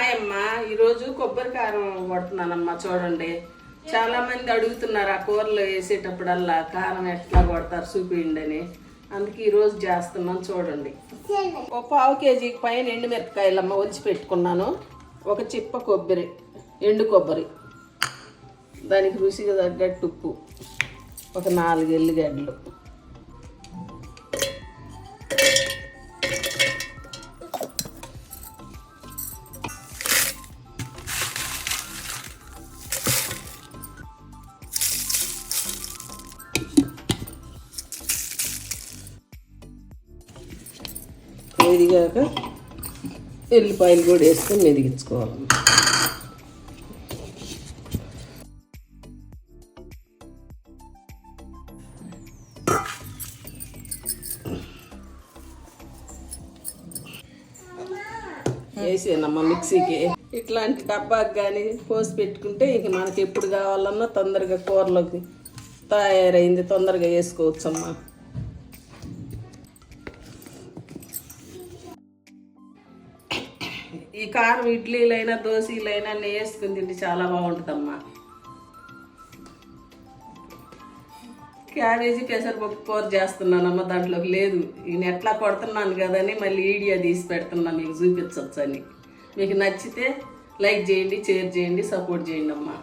Hi అమ్మా, ఈరోజు కొబ్బరి కారం కొడుతున్నానమ్మా. చూడండి, చాలా మంది అడుగుతున్నారు ఆ కూరలో వేసేటప్పుడల్లా కారం ఎట్లా కొడతారు చూపించండి అని. అందుకే ఈరోజు చేస్తున్నాను. చూడండి, ఒక 1/2 కేజీకి పైన ఎండుమిరపకాయలమ్మ ఒలిచి పెట్టుకున్నాను. ఒక చిప్ప కొబ్బరి, ఎండు కొబ్బరి, దానికి రుచిగా తగ్గట్టు ఉప్పు, ఒక 4 ఎల్లిగడ్డలు, మెదిగాక ఎల్లిపాయలు కూడా వేసుకొని మెదిగించుకోవాలి. వేసానమ్మా మిక్సీకి. ఇట్లాంటి డబ్బాకి కానీ పోసి పెట్టుకుంటే ఇంక మనకి ఎప్పుడు కావాలన్నా తొందరగా కూరలోకి తయారైంది, తొందరగా వేసుకోవచ్చమ్మా. ఈ కారం ఇడ్లీలైనా దోశలైనా వేసుకుని తింటే చాలా బాగుంటుందమ్మా. క్యాబేజీ పెసరపప్పు కూర చేస్తున్నానమ్మా. దాంట్లోకి లేదు, ఈయన ఎట్లా కొడుతున్నాను కదని మళ్ళీ వీడియో తీసి పెడుతున్నా మీకు చూపించవచ్చు అని. మీకు నచ్చితే లైక్ చేయండి, షేర్ చేయండి, సపోర్ట్ చేయండి అమ్మా.